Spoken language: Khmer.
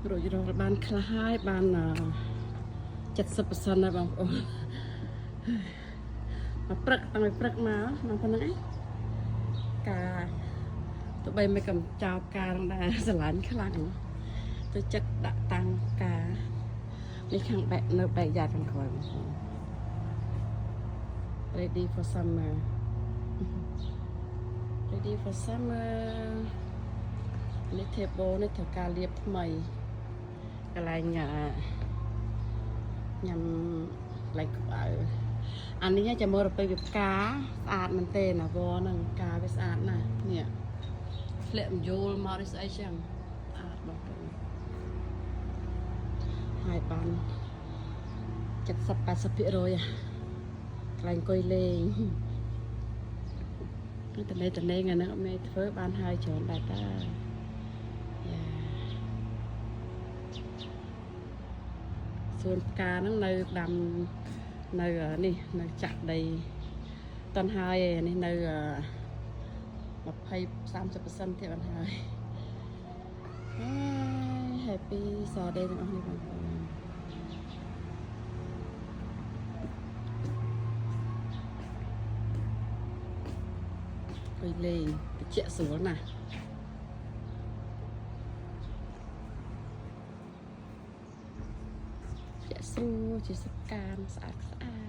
rồi rồi ban khai ban 70% นะ បងប្អូន មកព្រឹកតាំងពីព្រឹកមកមកប៉ុណ្ណឹងឯងការទៅបីមិនកំចោលការនឹងដែរស្រឡាញ់ខ្លាំងទៅចិត្តដាក់តាំងការនេះខាងបែកនៅបែកយ៉ាត់ខាងក្រោយបងប្អូន ready for summer ready for summer នេះ table នេះត្រូវការលាបថ្មីកន្លែងញ៉ាំឡៃក្បៅអានេះចាំមើលទៅពីផ្កាស្អាតមែនទេណាវហ្នឹងផ្កាវាស្អាតណាស់នេះធ្លាក់មយូលមកនេះស្អីចឹងស្អាតបងប្អូនហើយបាន 70-80% កន្លែងអង្គុយលេងតលេតលេងអាហ្នឹងអត់មានធ្វើបានហើយច្រើនដែរតាសួនផ្កាហ្នឹងនៅដាំនៅនេះនៅចាក់ដីតន់ហើយនេះនៅ20-30% ទៀតបានហើយ Happy Saturday ទាំងអស់នេះបងប្អូនអង្គុយលេងតិចស្រួលណាស់ស្រួលជាសកាមស្អាតស្អា